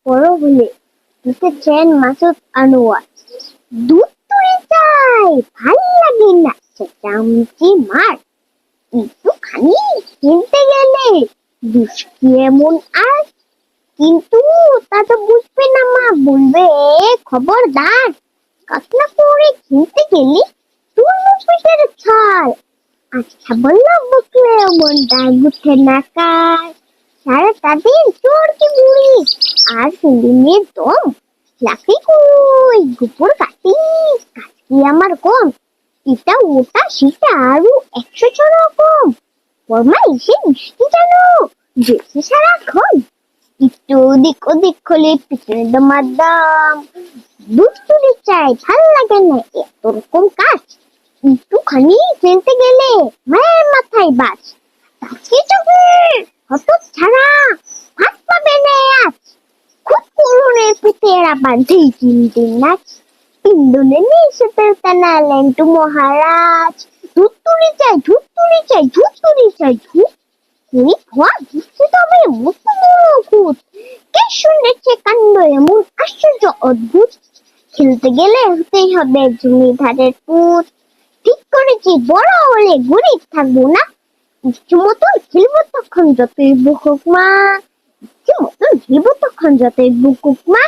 বড় হলে লিখেছেন মাসুদ আনোয়ার। দুধ তুলে চাই ভাল লাগে না চামচি মার, একটুখানি খেলতে গেলে দুষ্কি এমন আর। কিন্তু তা তো বুঝবে না মা, বলবে খবরদার কাতলা করে খেলতে গেলে তরমুজ পেটের ছাল। আচ্ছা বললো বকলে মনটা গুঠে নাকার, সারাটা দিন চোরকি বুড়ি আর সিলিংয়ের দম। লাকড়ি কই গোবর কাটিস, কাজ কি আমার কম, এটা ওটা সেটা আরো 100 রকম। বর্মা এসে মিষ্টি জানো বেশি সারাক্ষণ, একটু ওদিক ওদিক হলে পিছনে দমার দাম। দুধ তুলে চাই ভাল লাগে না এত রকম কাজ, একটুখানি খেলতে গেলে মায়ের মাথায় বাজ। তাকে চোখের হত ছাড়া ভাত পাবে না আজ, খুব করুণের পেটের আবার ধেই চিনতে নাচ। ইন্দুনে নেই সেতের টানা ল্যান্টু মহারাজ, দুধ তুলে চাই দুধ তুলে চাই দুধ তুলে চাই দুধ। কুড়ি খোয়া দিচ্ছে তবে মতো ভূত, কে শুনেছে কাণ্ড এমন আশ্চর্য অদ্ভুত। খেলতে গেলে হতেই হবে জমিদারের পুত, ঠিক করেছি বড় হলে গরিব থাকবো না, ইচ্ছে মতন খেলবো তখন যতই বুকুক মা, ইচ্ছে মতন খেলবো তখন যতই বুকুক মা।